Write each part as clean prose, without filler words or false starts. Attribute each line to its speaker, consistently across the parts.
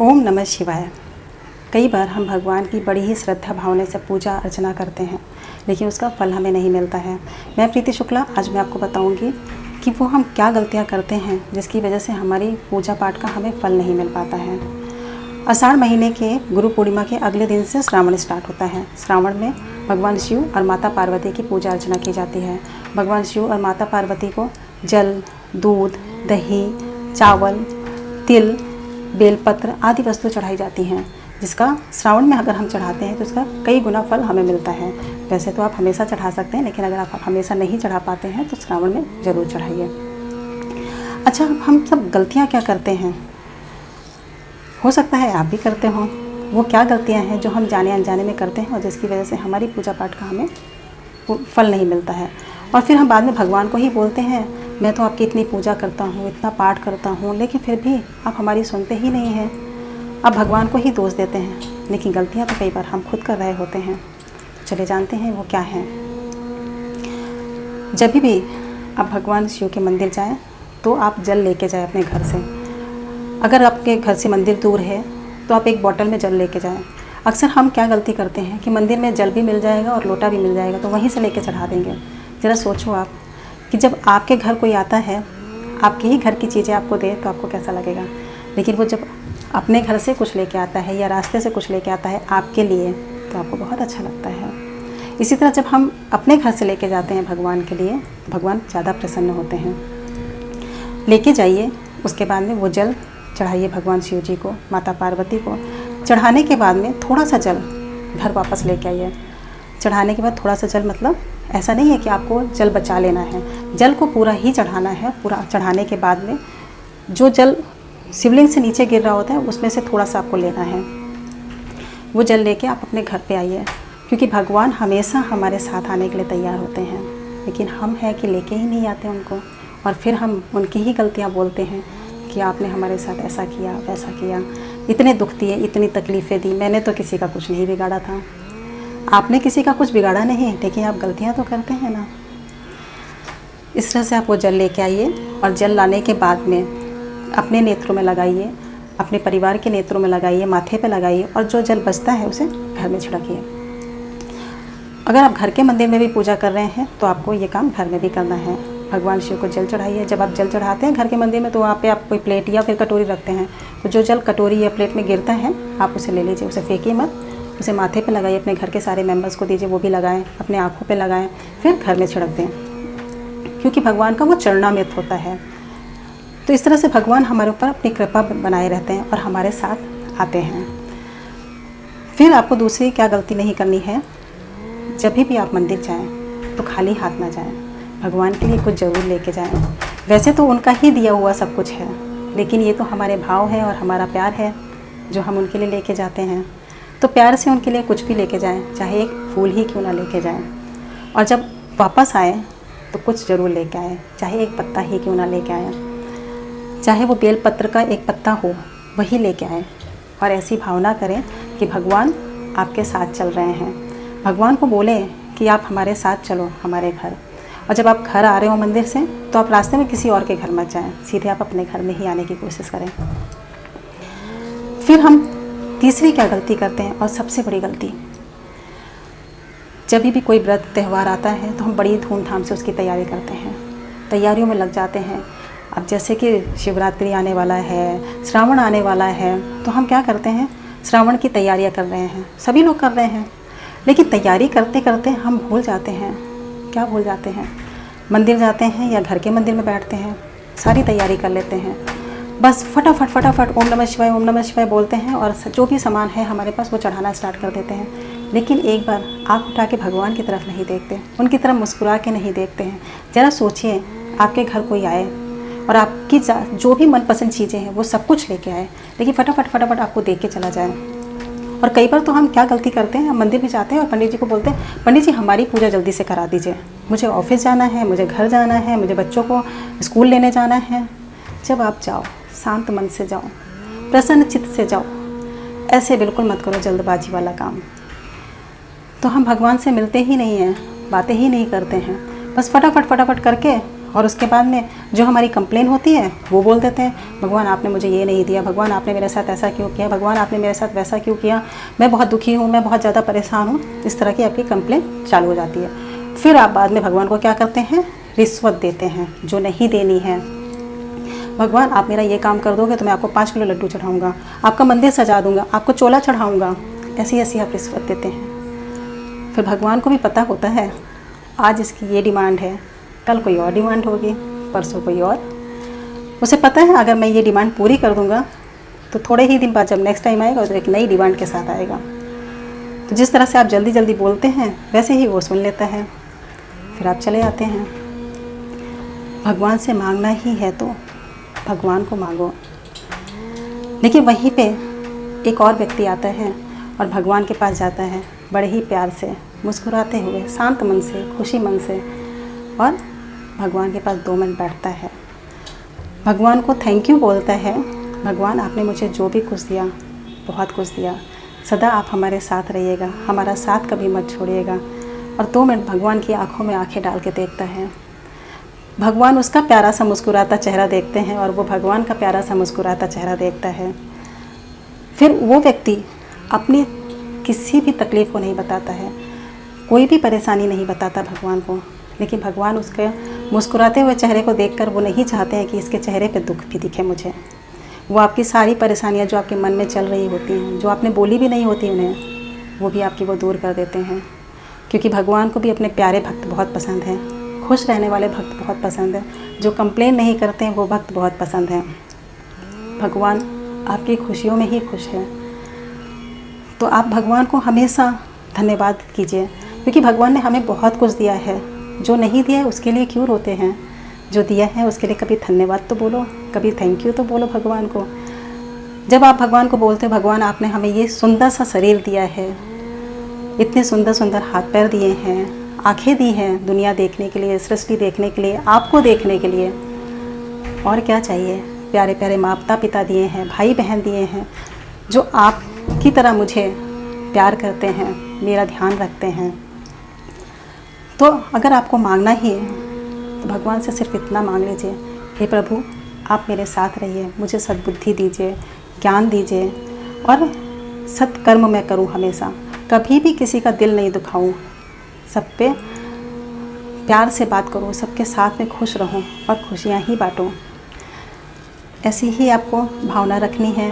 Speaker 1: ओम नमः शिवाय। कई बार हम भगवान की बड़ी ही श्रद्धा भावना से पूजा अर्चना करते हैं, लेकिन उसका फल हमें नहीं मिलता है। मैं प्रीति शुक्ला आज मैं आपको बताऊंगी कि वो हम क्या गलतियां करते हैं जिसकी वजह से हमारी पूजा पाठ का हमें फल नहीं मिल पाता है। आषाढ़ महीने के गुरु पूर्णिमा के अगले दिन से श्रावण स्टार्ट होता है। श्रावण में भगवान शिव और माता पार्वती की पूजा अर्चना की जाती है। भगवान शिव और माता पार्वती को जल, दूध, दही, चावल, तिल, बेलपत्र आदि वस्तु चढ़ाई जाती हैं, जिसका श्रावण में अगर हम चढ़ाते हैं तो उसका कई गुना फल हमें मिलता है। वैसे तो आप हमेशा चढ़ा सकते हैं, लेकिन अगर आप हमेशा नहीं चढ़ा पाते हैं तो श्रावण में ज़रूर चढ़ाइए। अच्छा, हम सब गलतियाँ क्या करते हैं? हो सकता है आप भी करते हों। वो क्या गलतियाँ हैं जो हम जाने अनजाने में करते हैं और जिसकी वजह से हमारी पूजा पाठ का हमें फल नहीं मिलता है। और फिर हम बाद में भगवान को ही बोलते हैं, मैं तो आपकी इतनी पूजा करता हूँ, इतना पाठ करता हूँ, लेकिन फिर भी आप हमारी सुनते ही नहीं हैं। अब भगवान को ही दोष देते हैं, लेकिन गलतियाँ तो कई बार हम खुद कर रहे होते हैं। चले जानते हैं वो क्या है। जब भी आप भगवान शिव के मंदिर जाएं तो आप जल लेके जाएं अपने घर से। अगर आपके घर से मंदिर दूर है तो आप एक बोतल में जल लेके जाएं। अक्सर हम क्या गलती करते हैं कि मंदिर में जल भी मिल जाएगा और लोटा भी मिल जाएगा तो वहीं से लेके चढ़ा देंगे। ज़रा सोचो आप कि जब आपके घर कोई आता है, आपके ही घर की चीज़ें आपको दे तो आपको कैसा लगेगा। लेकिन वो जब अपने घर से कुछ लेके आता है या रास्ते से कुछ लेके आता है आपके लिए, तो आपको बहुत अच्छा लगता है। इसी तरह जब हम अपने घर से लेके जाते हैं भगवान के लिए, भगवान ज़्यादा प्रसन्न होते हैं। लेके जाइए, उसके बाद में वो जल चढ़ाइए भगवान शिव जी को, माता पार्वती को। चढ़ाने के बाद में थोड़ा सा जल घर वापस लेके आइए। चढ़ाने के बाद थोड़ा सा जल मतलब ऐसा नहीं है कि आपको जल बचा लेना है, जल को पूरा ही चढ़ाना है। पूरा चढ़ाने के बाद में जो जल शिवलिंग से नीचे गिर रहा होता है उसमें से थोड़ा सा आपको लेना है। वो जल लेके आप अपने घर पे आइए, क्योंकि भगवान हमेशा हमारे साथ आने के लिए तैयार होते हैं, लेकिन हम हैं कि लेके ही नहीं आते उनको। और फिर हम उनकी ही गलतियाँ बोलते हैं कि आपने हमारे साथ ऐसा किया, वैसा किया, इतने दुख दिए, इतनी तकलीफ़ें दी, मैंने तो किसी का कुछ नहीं बिगाड़ा था। आपने किसी का कुछ बिगाड़ा नहीं, लेकिन आप गलतियां तो करते हैं ना। इस तरह से आप वो जल लेके आइए और जल लाने के बाद में अपने नेत्रों में लगाइए, अपने परिवार के नेत्रों में लगाइए, माथे पे लगाइए, और जो जल बचता है उसे घर में छिड़किए। अगर आप घर के मंदिर में भी पूजा कर रहे हैं तो आपको ये काम घर में भी करना है। भगवान शिव को जल चढ़ाइए। जब आप जल चढ़ाते हैं घर के मंदिर में तो वहाँ पे आप कोई प्लेट या फिर कटोरी रखते हैं, तो जो जल कटोरी या प्लेट में गिरता है आप उसे ले लीजिए, उसे फेंकिए मत, उसे माथे पे लगाइए, अपने घर के सारे मेंबर्स को दीजिए, वो भी लगाएं, अपने आँखों पे लगाएं, फिर घर में छिड़क दें, क्योंकि भगवान का वो चरणामृत होता है। तो इस तरह से भगवान हमारे ऊपर अपनी कृपा बनाए रहते हैं और हमारे साथ आते हैं। फिर आपको दूसरी क्या गलती नहीं करनी है, जब भी आप मंदिर जाएँ तो खाली हाथ ना जाएँ, भगवान के लिए कुछ ज़रूर लेके जाएँ। वैसे तो उनका ही दिया हुआ सब कुछ है, लेकिन ये तो हमारे भाव है और हमारा प्यार है जो हम उनके लिए लेके जाते हैं। तो प्यार से उनके लिए कुछ भी लेके जाएं, चाहे एक फूल ही क्यों ना लेके जाएं। और जब वापस आएँ तो कुछ ज़रूर लेके आएँ, चाहे एक पत्ता ही क्यों ना लेके आएँ, चाहे वो बेलपत्र का एक पत्ता हो वही लेके आएँ। और ऐसी भावना करें कि भगवान आपके साथ चल रहे हैं। भगवान को बोलें कि आप हमारे साथ चलो हमारे घर। और जब आप घर आ रहे हो मंदिर से तो आप रास्ते में किसी और के घर मत जाएँ, सीधे आप अपने घर में ही आने की कोशिश करें। फिर हम तीसरी क्या गलती करते हैं, और सबसे बड़ी गलती, जब भी कोई व्रत त्यौहार आता है तो हम बड़ी धूमधाम से उसकी तैयारी करते हैं, तैयारियों में लग जाते हैं। अब जैसे कि शिवरात्रि आने वाला है, श्रावण आने वाला है, तो हम क्या करते हैं, श्रावण की तैयारियां कर रहे हैं, सभी लोग कर रहे हैं, लेकिन तैयारी करते करते हम भूल जाते हैं। क्या भूल जाते हैं? मंदिर जाते हैं या घर के मंदिर में बैठते हैं, सारी तैयारी कर लेते हैं, बस फटाफट फटाफट ओम नमः शिवाय बोलते हैं और जो भी सामान है हमारे पास वो चढ़ाना स्टार्ट कर देते हैं। लेकिन एक बार आँख उठा के भगवान की तरफ नहीं देखते, उनकी तरफ मुस्कुरा के नहीं देखते हैं। ज़रा सोचिए, आपके घर कोई आए और आपकी जो भी मनपसंद चीज़ें हैं वो सब कुछ लेके आए, लेकिन फटाफट फटाफट आपको देख के चला जाए। और कई बार तो हम क्या गलती करते हैं, हम मंदिर भी जाते हैं और पंडित जी को बोलते हैं, पंडित जी हमारी पूजा जल्दी से करा दीजिए, मुझे ऑफिस जाना है, मुझे घर जाना है, मुझे बच्चों को स्कूल लेने जाना है। जब आप जाओ शांत मन से जाओ, प्रसन्न चित्त से जाओ, ऐसे बिल्कुल मत करो जल्दबाजी वाला काम। तो हम भगवान से मिलते ही नहीं हैं, बातें ही नहीं करते हैं, बस फटाफट फटाफट करके और उसके बाद में जो हमारी कंप्लेन होती है वो बोल देते हैं, भगवान आपने मुझे ये नहीं दिया, भगवान आपने मेरे साथ ऐसा क्यों किया, भगवान आपने मेरे साथ वैसा क्यों किया, मैं बहुत दुखी हूँ, मैं बहुत ज़्यादा परेशान हूँ। इस तरह की आपकी कंप्लेन चालू हो जाती है। फिर आप बाद में भगवान को क्या करते हैं, रिश्वत देते हैं जो नहीं देनी है। भगवान आप मेरा ये काम कर दोगे तो मैं आपको 5 किलो लड्डू चढ़ाऊँगा, आपका मंदिर सजा दूँगा, आपको चोला चढ़ाऊँगा, ऐसी ऐसी आप रिश्वत देते हैं। फिर भगवान को भी पता होता है आज इसकी ये डिमांड है, कल कोई और डिमांड होगी, परसों कोई और। उसे पता है अगर मैं ये डिमांड पूरी कर दूँगा तो थोड़े ही दिन बाद जब नेक्स्ट टाइम आएगा तो एक नई डिमांड के साथ आएगा। तो जिस तरह से आप जल्दी जल्दी बोलते हैं वैसे ही वो सुन लेता है। फिर आप चले आते हैं। भगवान से मांगना ही है तो भगवान को मांगो। लेकिन वहीं पे एक और व्यक्ति आता है और भगवान के पास जाता है बड़े ही प्यार से, मुस्कुराते हुए, शांत मन से, खुशी मन से, और भगवान के पास 2 मिनट बैठता है। भगवान को थैंक यू बोलता है, भगवान आपने मुझे जो भी कुछ दिया बहुत कुछ दिया, सदा आप हमारे साथ रहिएगा, हमारा साथ कभी मत छोड़िएगा। और 2 मिनट भगवान की आंखों में आंखें डाल के देखता है। भगवान उसका प्यारा सा मुस्कुराता चेहरा देखते हैं और वो भगवान का प्यारा सा मुस्कुराता चेहरा देखता है। फिर वो व्यक्ति अपनी किसी भी तकलीफ़ को नहीं बताता है, कोई भी परेशानी नहीं बताता भगवान को। लेकिन भगवान उसके मुस्कुराते हुए चेहरे को देखकर वो नहीं चाहते हैं कि इसके चेहरे पे दुख भी दिखे मुझे। वो आपकी सारी परेशानियाँ जो आपके मन में चल रही होती हैं, जो आपने बोली भी नहीं होती उन्हें, वो भी आपकी वो दूर कर देते हैं। क्योंकि भगवान को भी अपने प्यारे भक्त बहुत पसंद हैं, खुश रहने वाले भक्त बहुत पसंद हैं, जो कंप्लेन नहीं करते हैं वो भक्त बहुत पसंद हैं। भगवान आपकी खुशियों में ही खुश है। तो आप भगवान को हमेशा धन्यवाद कीजिए, क्योंकि भगवान ने हमें बहुत कुछ दिया है। जो नहीं दिया है उसके लिए क्यों रोते हैं, जो दिया है उसके लिए कभी धन्यवाद तो बोलो, कभी थैंक यू तो बोलो भगवान को। जब आप भगवान को बोलते हो भगवान आपने हमें ये सुंदर सा शरीर दिया है, इतने सुंदर सुंदर हाथ पैर दिए हैं, आँखें दी हैं दुनिया देखने के लिए, सृष्टि देखने के लिए, आपको देखने के लिए, और क्या चाहिए। प्यारे प्यारे माता पिता दिए हैं, भाई बहन दिए हैं, जो आपकी तरह मुझे प्यार करते हैं, मेरा ध्यान रखते हैं। तो अगर आपको मांगना ही है तो भगवान से सिर्फ इतना मांग लीजिए, हे प्रभु आप मेरे साथ रहिए, मुझे सद्बुद्धि दीजिए, ज्ञान दीजिए, और सत्कर्म मैं करूं हमेशा, कभी भी किसी का दिल नहीं दुखाऊं, सब पे प्यार से बात करूं, सबके साथ में खुश रहूं और खुशियां ही बांटूं। ऐसी ही आपको भावना रखनी है,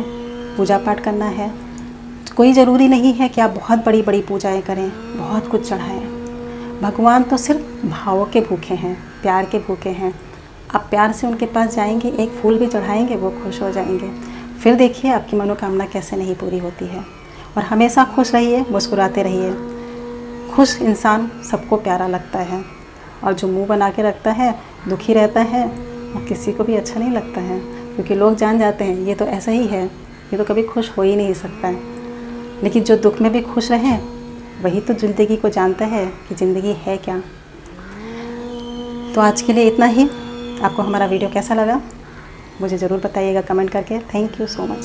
Speaker 1: पूजा पाठ करना है। कोई ज़रूरी नहीं है कि आप बहुत बड़ी बड़ी पूजाएं करें, बहुत कुछ चढ़ाएं। भगवान तो सिर्फ भावों के भूखे हैं, प्यार के भूखे हैं। आप प्यार से उनके पास जाएंगे, एक फूल भी चढ़ाएंगे, वो खुश हो जाएंगे। फिर देखिए आपकी मनोकामना कैसे नहीं पूरी होती है। और हमेशा खुश रहिए, मुस्कुराते रहिए। खुश इंसान सबको प्यारा लगता है, और जो मुंह बना के रखता है, दुखी रहता है, वो किसी को भी अच्छा नहीं लगता है। क्योंकि लोग जान जाते हैं ये तो ऐसा ही है, ये तो कभी खुश हो ही नहीं सकता है। लेकिन जो दुख में भी खुश रहे वही तो ज़िंदगी को जानता है कि ज़िंदगी है क्या। तो आज के लिए इतना ही। आपको हमारा वीडियो कैसा लगा मुझे ज़रूर बताइएगा कमेंट करके। Thank you so much.